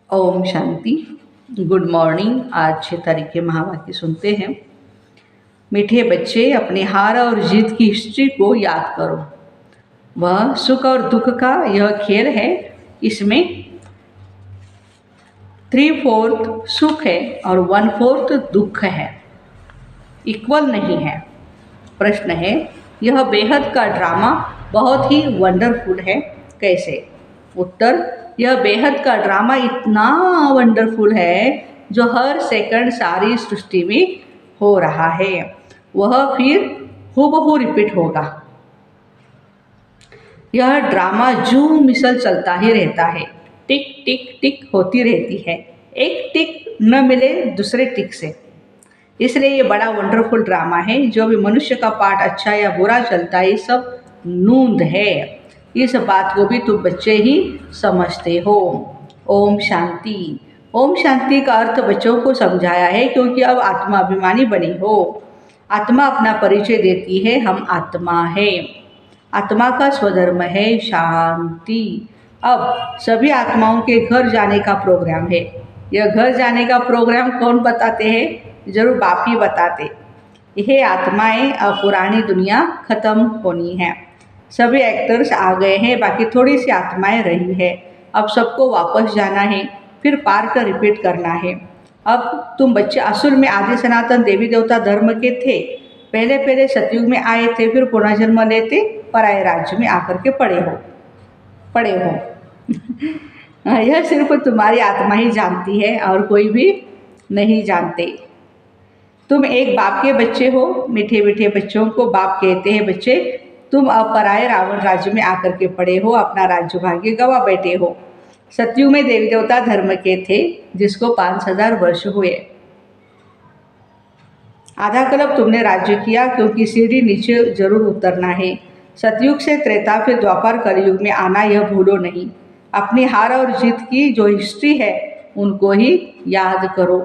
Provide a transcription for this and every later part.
Om Shanti. Good morning. आज 6 तारीख के महावाक्य सुनते हैं। मीठे बच्चे, अपने हार और जीत की हिस्ट्री को याद करो। वह सुख और दुख का यह खेल है। इसमें 3/4 सुख है और 1/4 दुख है, इक्वल नहीं है। प्रश्न है, यह बेहद का ड्रामा बहुत ही वंडरफुल है, कैसे? उत्तर, यह बेहद का ड्रामा इतना वंडरफुल है जो हर सेकंड सारी सृष्टि में हो रहा है, वह फिर हूबहू रिपीट होगा। यह ड्रामा जूम मिसल चलता ही रहता है, टिक टिक टिक होती रहती है, एक टिक न मिले दूसरे टिक से। इसलिए ये बड़ा वंडरफुल ड्रामा है। जो भी मनुष्य का पार्ट अच्छा या बुरा चलता है, सब नूंद है। इस बात को भी तुम बच्चे ही समझते हो। ओम शांति। ओम शांति का अर्थ बच्चों को समझाया है, क्योंकि अब आत्मा अभिमानी बनी हो। आत्मा अपना परिचय देती है, हम आत्मा है। आत्मा का स्वधर्म है शांति। अब सभी आत्माओं के घर जाने का प्रोग्राम है। यह घर जाने का प्रोग्राम कौन बताते हैं? जरूर बाप ही बताते। यह आत्माएं, अब पुरानी दुनिया खत्म होनी है। सभी एक्टर्स आ गए हैं, बाकी थोड़ी सी आत्माएं रही है। अब सबको वापस जाना है, फिर पार्ट रिपीट करना है। अब तुम बच्चे असुर में आदि सनातन देवी देवता धर्म के थे। पहले पहले सतयुग में आए थे, फिर पुनर्जन्म लेते पराये राज्य में आकर के पड़े हो। यह सिर्फ तुम्हारी आत्मा ही जानती है और कोई भी नहीं जानते। तुम एक बाप के बच्चे हो। मीठे मीठे बच्चों को बाप कहते हैं। बच्चे, तुम अब पराये रावण राज्य में आकर के पड़े हो, अपना राज्य भाग्य गवा बैठे हो। सतयुग में देवी देवता धर्म के थे, जिसको 5000 वर्ष हुए। आधा कल्प तुमने राज्य किया, क्योंकि सीढ़ी नीचे जरूर उतरना है। सतयुग से त्रेता, फिर द्वापर कलयुग में आना, यह भूलो नहीं। अपनी हार और जीत की जो हिस्ट्री है, उनको ही याद करो।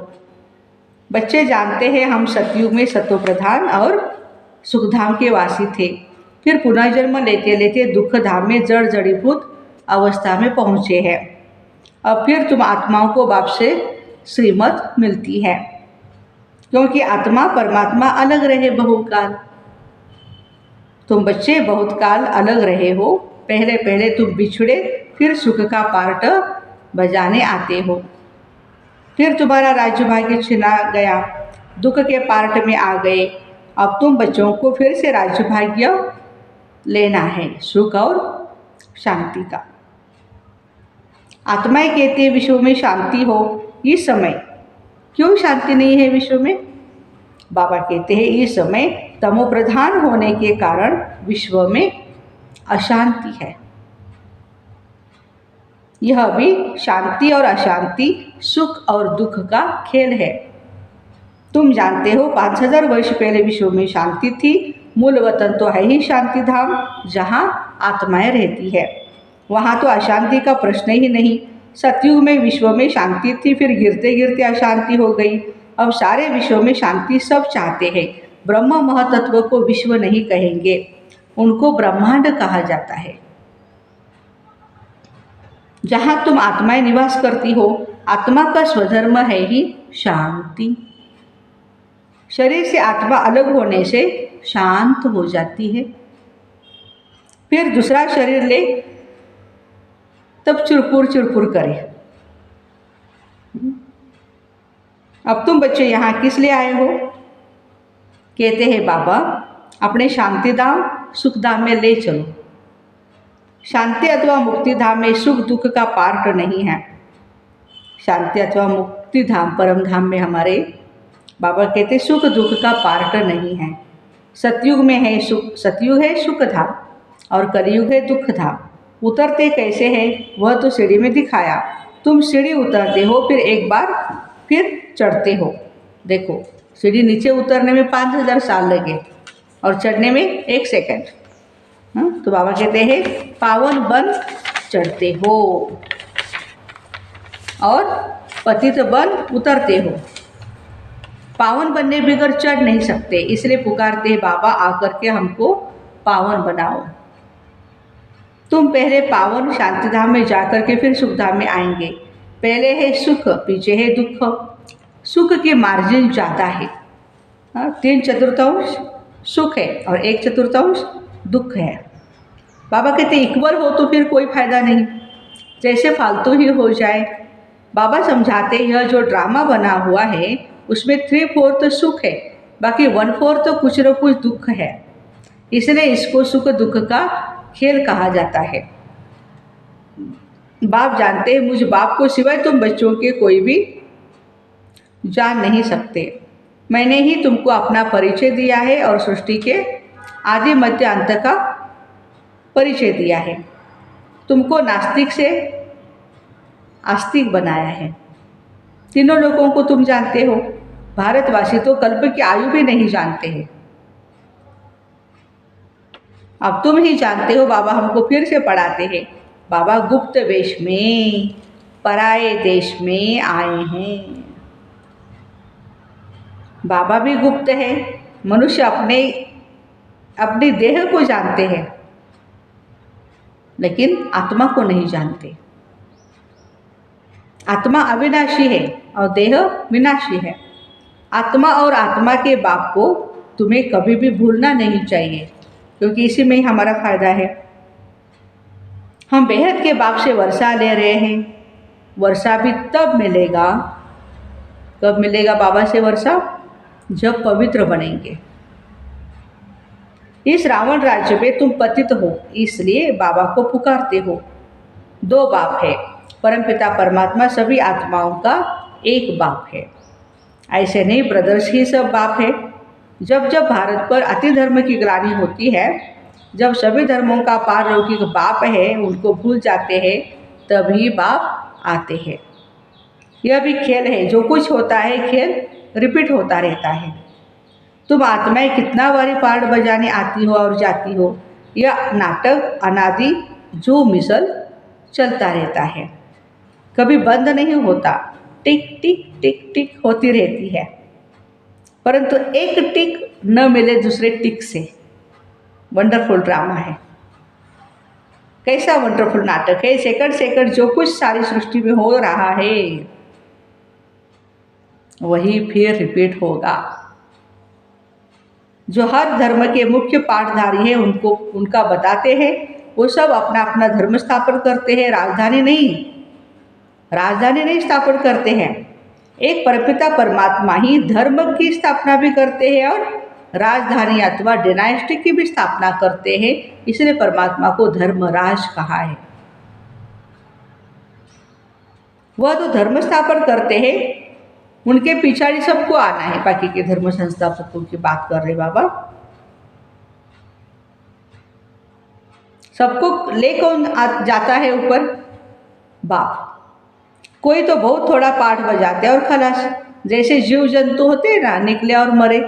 बच्चे जानते हैं, हम सतयुग में सतो प्रधान और सुखधाम के वासी थे। फिर पुनर्जन्म लेते लेते दुख धाम में जड़ जड़ीभूत अवस्था में पहुँचे हैं। अब फिर तुम आत्माओं को बाप से श्रीमत मिलती है, क्योंकि आत्मा परमात्मा अलग रहे बहुकाल। तुम बच्चे बहुत काल अलग रहे हो। पहले पहले तुम बिछड़े, फिर सुख का पार्ट बजाने आते हो। फिर तुम्हारा राज्य भाग्य छिना गया, दुख के पार्ट में आ गए। अब तुम बच्चों को फिर से राज्य भाग्य लेना है, सुख और शांति का। आत्माएं कहते हैं विश्व में शांति हो। इस समय क्यों शांति नहीं है विश्व में? बाबा कहते हैं, इस समय तमो प्रधान होने के कारण विश्व में अशांति है। यह भी शांति और अशांति, सुख और दुख का खेल है। तुम जानते हो, 5000 वर्ष पहले विश्व में शांति थी। मूल वतन तो है ही शांति धाम, जहाँ आत्माएं रहती है। वहाँ तो अशांति का प्रश्न ही नहीं। सतयुग में विश्व में शांति थी, फिर गिरते गिरते अशांति हो गई। अब सारे विश्व में शांति सब चाहते हैं। ब्रह्म महतत्व को विश्व नहीं कहेंगे, उनको ब्रह्मांड कहा जाता है। जहाँ तुम आत्माएं निवास करती हो, आत्मा का स्वधर्म है ही शांति। शरीर से आत्मा अलग होने से शांत हो जाती है। फिर दूसरा शरीर ले, तब चुरपुर चुरपुर करे। अब तुम बच्चे यहाँ किस लिए आए हो? कहते हैं, बाबा अपने शांति धाम सुख धाम में ले चलो। शांति अथवा मुक्ति धाम में सुख दुख का पार्ट नहीं है। शांति अथवा मुक्ति धाम, परम धाम में हमारे बाबा कहते सुख दुख का पार्ट नहीं है। सतयुग में है सुख, सतयुग है सुख धाम, और कलयुग है दुख धाम। उतरते कैसे हैं वह तो सीढ़ी में दिखाया। तुम सीढ़ी उतरते हो, फिर एक बार फिर चढ़ते हो। देखो, सीढ़ी नीचे उतरने में 5000 साल लगे और चढ़ने में 1 सेकंड। तो बाबा कहते हैं, पावन बन चढ़ते हो और पतित बन उतरते हो। पावन बनने बगैर चढ़ नहीं सकते, इसलिए पुकारते हैं, बाबा आकर के हमको पावन बनाओ। तुम पहले पावन शांतिधाम में जाकर के फिर सुखधाम में आएंगे। पहले है सुख, पीछे है दुख। सुख की मार्जिन ज़्यादा है। 3/4 सुख है और 1/4 दुख है। बाबा कहते इक्वल हो तो फिर कोई फायदा नहीं, जैसे फालतू ही हो जाए। बाबा समझाते यह जो ड्रामा बना हुआ है उसमें 3/4 सुख है, बाकी 1/4 तो कुछ न कुछ दुख है। इसलिए इसको सुख दुख का खेल कहा जाता है। बाप जानते हैं मुझ बाप को सिवाय तुम बच्चों के कोई भी जान नहीं सकते। मैंने ही तुमको अपना परिचय दिया है और सृष्टि के आदि मध्य अंत का परिचय दिया है। तुमको नास्तिक से आस्तिक बनाया है। तीनों लोगों को तुम जानते हो। भारतवासी तो कल्प की आयु भी नहीं जानते हैं। अब तुम ही जानते हो। बाबा हमको फिर से पढ़ाते हैं। बाबा गुप्त वेश में पराए देश में आए हैं। बाबा भी गुप्त है। मनुष्य अपने देह को जानते हैं लेकिन आत्मा को नहीं जानते। आत्मा अविनाशी है और देह विनाशी है। आत्मा और आत्मा के बाप को तुम्हें कभी भी भूलना नहीं चाहिए, क्योंकि इसी में ही हमारा फायदा है। हम बेहद के बाप से वर्षा ले रहे हैं। वर्षा भी तब मिलेगा, कब मिलेगा बाबा से वर्षा? जब पवित्र बनेंगे। इस रावण राज्य में तुम पतित हो, इसलिए बाबा को पुकारते हो। 2 बाप है, परमपिता परमात्मा सभी आत्माओं का एक बाप है। ऐसे नहीं ब्रदर्स ही सब बाप है। जब जब भारत पर अति धर्म की ग्लानि होती है, जब सभी धर्मों का पारलौकिक बाप है उनको भूल जाते हैं, तभी बाप आते हैं। यह भी खेल है। जो कुछ होता है खेल रिपीट होता रहता है। तुम आत्माएं कितना बारी पार्ट बजाने आती हो और जाती हो। यह नाटक अनादि जो मिसल चलता रहता है, कभी बंद नहीं होता। टिक टिक टिक टिक होती रहती है, परंतु एक टिक न मिले दूसरे टिक से। वंडरफुल ड्रामा है। कैसा वंडरफुल नाटक है। सेकंड सेकंड जो कुछ सारी सृष्टि में हो रहा है वही फिर रिपीट होगा। जो हर धर्म के मुख्य पाठधारी हैं उनका बताते हैं। वो सब अपना अपना धर्म स्थापन करते हैं, राजधानी नहीं स्थापन करते हैं। एक परमपिता परमात्मा ही धर्म की स्थापना भी करते हैं और राजधानी अथवा डायनेस्टी की भी स्थापना करते हैं। इसलिए परमात्मा को धर्मराज कहा है। वह तो धर्म स्थापन करते हैं, उनके पिछाड़ी सबको आना है। बाकी के धर्म संस्थापकों की बात कर रहे बाबा। सबको ले कौन जाता है ऊपर? बाप। कोई तो बहुत थोड़ा पाठ बजाते हैं और खलास। जैसे जीव जंतु होते हैं ना, निकले और मरे।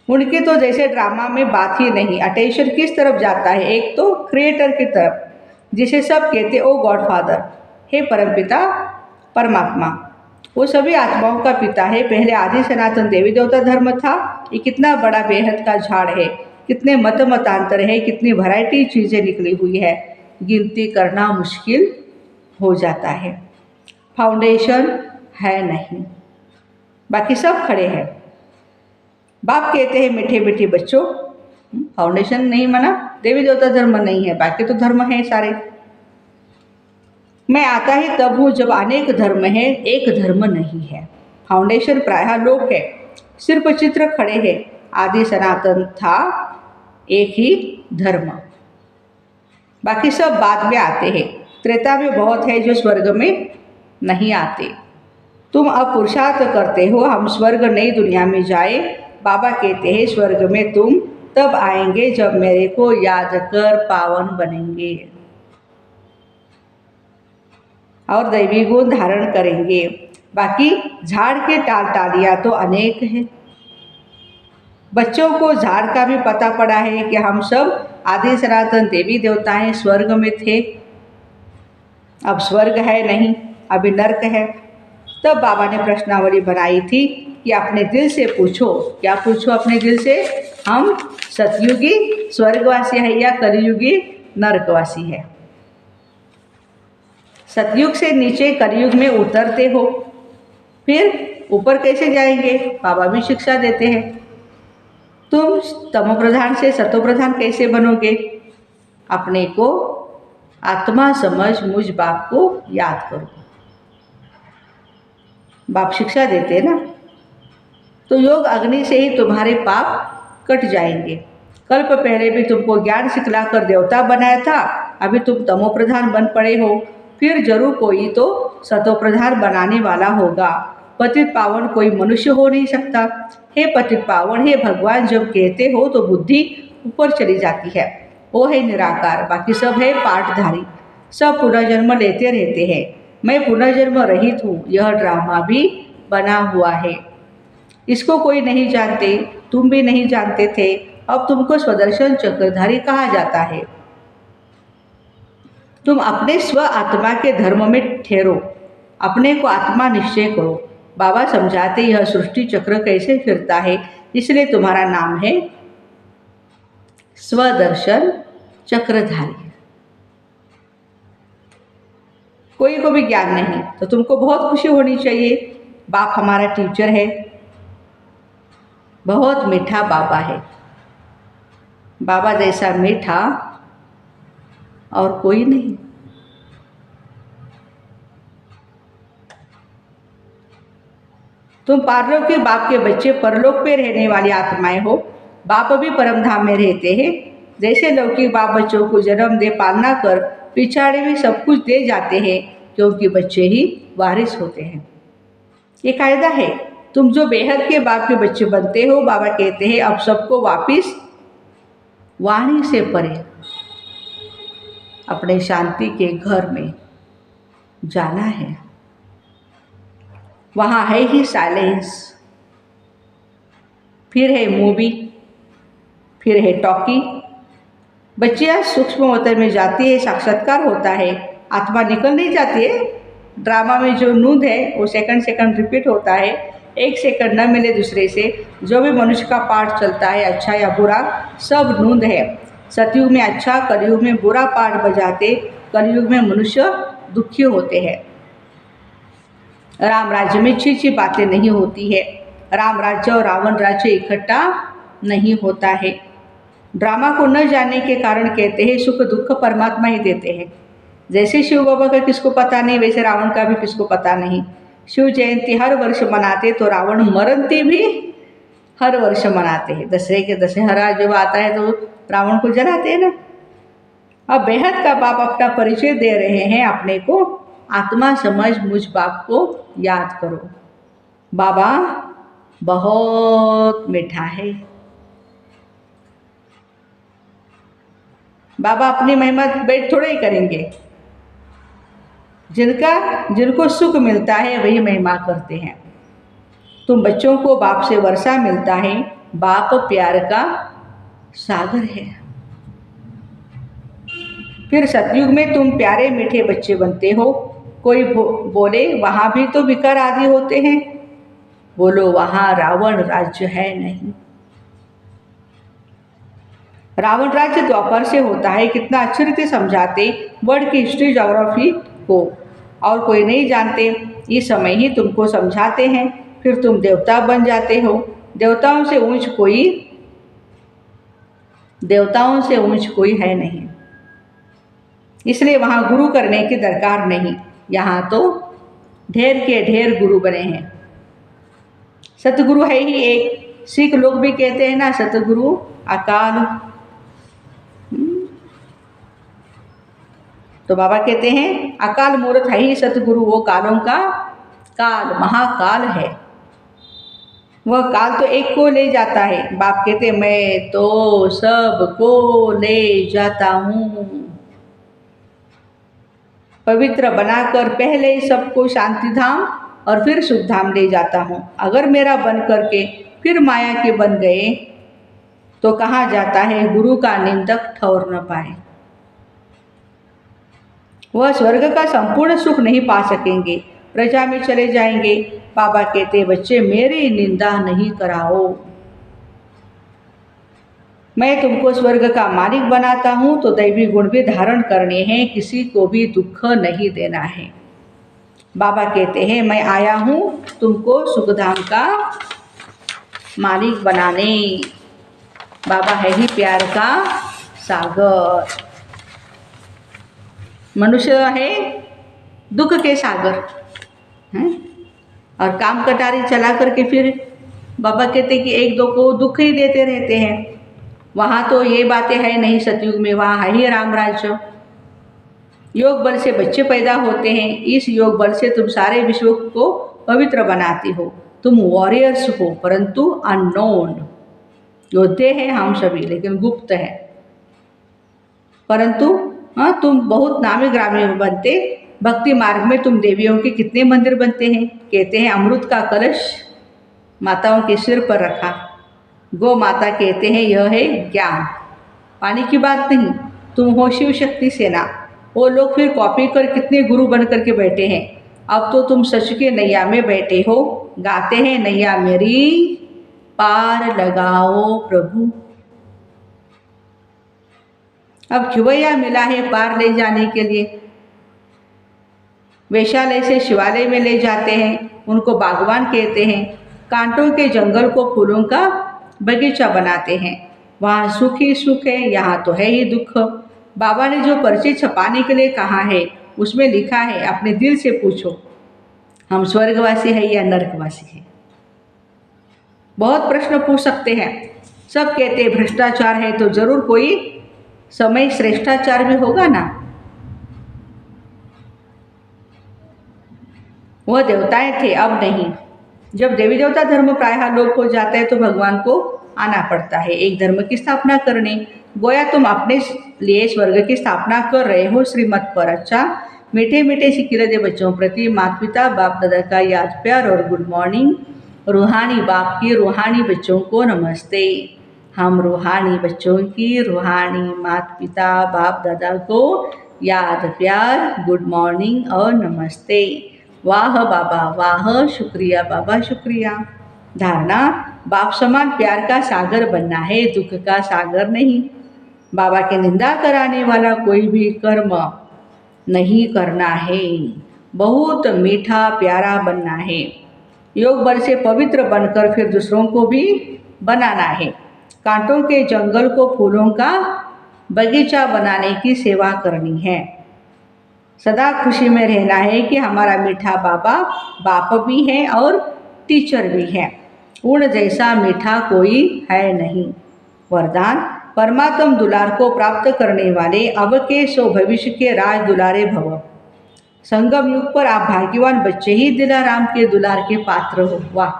उनके तो जैसे ड्रामा में बात ही नहीं। अटेंशन किस तरफ जाता है? एक तो क्रिएटर की तरफ, जिसे सब कहते ओ गॉड फादर, हे परमपिता परमात्मा। वो सभी आत्माओं का पिता है। पहले आदि सनातन देवी देवता धर्म था। ये कितना बड़ा बेहद का झाड़ है, कितने मतांतर है, कितनी वैरायटी चीज़ें निकली हुई है, गिनती करना मुश्किल हो जाता है। फाउंडेशन है नहीं, बाकी सब खड़े हैं। बाप कहते हैं मीठे मीठे बच्चों, फाउंडेशन नहीं माना, देवी देवता धर्म नहीं है, बाकी तो धर्म है सारे। मैं आता ही तब हूँ जब अनेक धर्म है, एक धर्म नहीं है। फाउंडेशन प्रायः लोक है, सिर्फ चित्र खड़े हैं। आदि सनातन था एक ही धर्म, बाकी सब बाद में आते हैं। त्रेता में बहुत है जो स्वर्ग में नहीं आते। तुम अब पुरुषार्थ करते हो हम स्वर्ग नई दुनिया में जाए। बाबा कहते हैं स्वर्ग में तुम तब आएंगे जब मेरे को याद कर पावन बनेंगे और दैवी गुण धारण करेंगे। बाकी झाड़ के टालियाँ तो अनेक हैं। बच्चों को झाड़ का भी पता पड़ा है कि हम सब आदि सनातन देवी देवताएं स्वर्ग में थे। अब स्वर्ग है नहीं, अभी नर्क है। तब बाबा ने प्रश्नावली बनाई थी कि अपने दिल से पूछो। क्या पूछो अपने दिल से? हम सतयुगी स्वर्गवासी है या कलयुगी नर्कवासी है? सतयुग से नीचे कलयुग में उतरते हो, फिर ऊपर कैसे जाएंगे? बाबा भी शिक्षा देते हैं। तुम तमो प्रधान से सतो प्रधान कैसे बनोगे? अपने को आत्मा समझ मुझ बाप को याद करो। बाप शिक्षा देते हैं ना। तो योग अग्नि से ही तुम्हारे पाप कट जाएंगे। कल्प पहले भी तुमको ज्ञान सिखलाकर देवता बनाया था, अभी तुम तमो प्रधान बन पड़े हो, फिर जरूर कोई तो सतो प्रधान बनाने वाला होगा। पतित पावन कोई मनुष्य हो नहीं सकता। हे पतित पावन, हे भगवान जब कहते हो तो बुद्धि ऊपर चली जाती है। वो है निराकार, बाकी सब है पाठधारी, सब पुनर्जन्म लेते रहते हैं। मैं पुनर्जन्म रहित हूँ, यह ड्रामा भी बना हुआ है। इसको कोई नहीं जानते, तुम भी नहीं जानते थे, अब तुमको स्वदर्शन चक्रधारी कहा जाता है। तुम अपने स्व आत्मा के धर्म में ठहरो, अपने को आत्मा निश्चय करो। बाबा समझाते यह सृष्टि चक्र कैसे फिरता है, इसलिए तुम्हारा नाम है स्वदर्शन चक्रधारी। कोई को भी ज्ञान नहीं तो तुमको बहुत खुशी होनी चाहिए। बाप हमारा टीचर है, बहुत मीठा बाबा है। बाबा जैसा मीठा और कोई नहीं। तुम पारलोक के बाप के बच्चे परलोक पे रहने वाली आत्माएं हो। बाप भी परम धाम में रहते हैं। जैसे लौकिक बाप बच्चों को जन्म दे पालना कर पिछाड़े भी सब कुछ दे जाते हैं, क्योंकि बच्चे ही वारिस होते हैं। ये कायदा है। तुम जो बेहद के बाप के बच्चे बनते हो, बाबा कहते हैं अब सबको वापिस वाणी से परे अपने शांति के घर में जाना है। वहाँ है ही साइलेंस, फिर है मूवी, फिर है टॉकी। बच्चियाँ सूक्ष्म अवतार में जाती है, साक्षात्कार होता है, आत्मा निकल नहीं जाती है। ड्रामा में जो नूंद है वो सेकंड सेकंड रिपीट होता है, एक सेकंड न मिले दूसरे से। जो भी मनुष्य का पाठ चलता है, अच्छा या बुरा, सब नूंद है। सतयुग में अच्छा, कलयुग में बुरा पाठ बजाते, कलयुग में मनुष्य दुखी होते हैं। राम राज्य में अच्छी बातें नहीं होती है। राम राज्य और रावण राज्य इकट्ठा नहीं होता है। ड्रामा को न जानने के कारण कहते हैं सुख दुख परमात्मा ही देते हैं। जैसे शिव बाबा का किसको पता नहीं, वैसे रावण का भी किसको पता नहीं। शिव जयंती हर वर्ष मनाते तो रावण मरती भी हर वर्ष मनाते हैं। दशहरे के दशहरा जब आता है तो रावण को जलाते हैं ना। अब बेहद का बाप अपना परिचय दे रहे हैं, अपने को आत्मा समझ मुझ बाप को याद करो। बाबा बहुत मीठा है। बाबा अपनी महिमा बैठ थोड़े ही करेंगे। जिनको सुख मिलता है वही महिमा करते हैं। तुम बच्चों को बाप से वर्षा मिलता है। बाप प्यार का सागर है। फिर सतयुग में तुम प्यारे मीठे बच्चे बनते हो। कोई बोले वहाँ भी तो विकार आदि होते हैं। बोलो वहाँ रावण राज्य है नहीं। रावण राज्य द्वापर से होता है। कितना अच्छी रीति समझाते वर्ल्ड की हिस्ट्री ज्योग्राफी को, और कोई नहीं जानते। इस समय ही तुमको समझाते हैं, फिर तुम देवता बन जाते हो। देवताओं से ऊंच कोई है नहीं, इसलिए वहाँ गुरु करने की दरकार नहीं। यहाँ तो ढेर के ढेर गुरु बने हैं। सतगुरु है ही एक। सिख लोग भी कहते हैं ना सतगुरु अकाल। तो बाबा कहते हैं अकाल मूर्त है ही सतगुरु, वो कालों का काल महाकाल है। वह काल तो एक को ले जाता है। बाप कहते मैं तो सबको ले जाता हूँ। पवित्र बनाकर पहले सबको शांति धाम और फिर सुख धाम ले जाता हूँ। अगर मेरा बन करके फिर माया के बन गए तो कहाँ जाता है गुरु का निंदक ठौर न पाए। वह स्वर्ग का संपूर्ण सुख नहीं पा सकेंगे, प्रजा में चले जाएंगे। बाबा कहते बच्चे मेरी निंदा नहीं कराओ। मैं तुमको स्वर्ग का मालिक बनाता हूँ, तो दैवी गुण भी धारण करने हैं, किसी को भी दुख नहीं देना है। बाबा कहते हैं मैं आया हूँ तुमको सुखधाम का मालिक बनाने। बाबा है ही प्यार का सागर, मनुष्य है दुख के सागर हैं। और काम कटारी चला करके फिर बाबा कहते कि एक दो को दुख ही देते रहते हैं। वहाँ तो ये बातें है नहीं सतयुग में, वहाँ है ही राम राज्य। योग बल से बच्चे पैदा होते हैं, इस योग बल से तुम सारे विश्व को पवित्र बनाती हो। तुम वॉरियर्स हो परंतु अननोन, योद्धे हैं हम सभी लेकिन गुप्त है। परंतु तुम बहुत नामी ग्रामी बनते। भक्ति मार्ग में तुम देवियों के कितने मंदिर बनते हैं। कहते हैं अमृत का कलश माताओं के सिर पर रखा। गौ माता कहते हैं यह है ज्ञान, पानी की बात नहीं। तुम हो शिव शक्ति सेना। वो लोग फिर कॉपी कर कितने गुरु बन करके बैठे हैं। अब तो तुम सच के नैया में बैठे हो। गाते हैं नैया मेरी पार लगाओ प्रभु। अब खिवैया मिला है पार ले जाने के लिए। वैशालय से शिवालय में ले जाते हैं, उनको बागवान कहते हैं। कांटों के जंगल को फूलों का बगीचा बनाते हैं। वहाँ सुख ही सुख है, यहाँ तो है ही दुख। बाबा ने जो पर्ची छपाने के लिए कहा है उसमें लिखा है अपने दिल से पूछो हम स्वर्गवासी है या नरकवासी है। बहुत प्रश्न पूछ सकते हैं। सब कहते हैं भ्रष्टाचार है, तो जरूर कोई समय श्रेष्ठाचार भी होगा ना। वह देवताएं थे, अब नहीं। जब देवी देवता धर्म प्रायः लोप हो जाता है तो भगवान को आना पड़ता है एक धर्म की स्थापना करने। गोया तुम अपने लिए स्वर्ग की स्थापना कर रहे हो श्रीमत पर। अच्छा, मीठे मीठे सिकिले दे बच्चों प्रति माता पिता बाप दादा का याद प्यार और गुड मॉर्निंग। रूहानी बाप की रूहानी बच्चों को नमस्ते। हम रूहानी बच्चों की रूहानी माता पिता बाप दादा को याद प्यार गुड मॉर्निंग और नमस्ते। वाह बाबा वाह, शुक्रिया बाबा शुक्रिया। धारणा, बाप समान प्यार का सागर बनना है, दुख का सागर नहीं। बाबा की निंदा कराने वाला कोई भी कर्म नहीं करना है। बहुत मीठा प्यारा बनना है। योग बल से पवित्र बनकर फिर दूसरों को भी बनाना है। कांटों के जंगल को फूलों का बगीचा बनाने की सेवा करनी है। सदा खुशी में रहना है कि हमारा मीठा बाबा बाप भी है और टीचर भी है। उन जैसा मीठा कोई है नहीं। वरदान, परमात्म दुलार को प्राप्त करने वाले अब के सो भविष्य के राज दुलारे भव। संगम युग पर आप भाग्यवान बच्चे ही दिलाराम के दुलार के पात्र हो। वाह,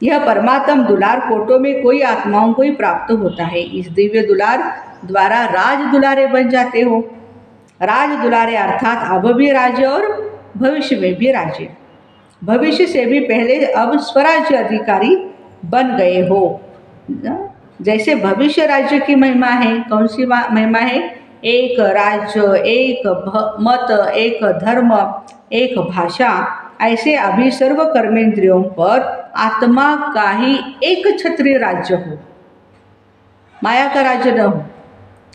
यह परमात्म दुलार कोटों में कोई आत्माओं को ही प्राप्त होता है। इस दिव्य दुलार द्वारा राज दुलारे बन जाते हो। राज दुलारे अर्थात अब भी राज्य और भविष्य में भी राज्य। भविष्य से भी पहले अब स्वराज्य अधिकारी बन गए हो। जैसे भविष्य राज्य की महिमा है, कौन सी महिमा है? एक राज्य, एक मत, एक धर्म, एक भाषा। ऐसे अभी सर्व कर्मेंद्रियों पर आत्मा का ही एक छत्री राज्य हो। माया का राज्य न हो,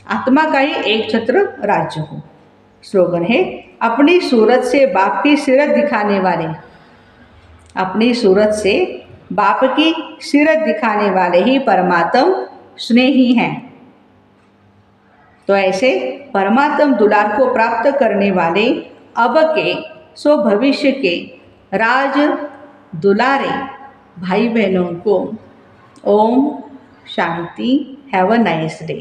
आत्मा का ही एक छत्र राज्य हो। स्लोगन है, अपनी सूरत से बाप की सीरत दिखाने वाले, अपनी सूरत से बाप की सीरत दिखाने वाले ही परमात्म स्नेही हैं। तो ऐसे परमात्म दुलार को प्राप्त करने वाले अब के सो भविष्य के राज दुलारे भाई बहनों को ओम शांति। Have a nice day.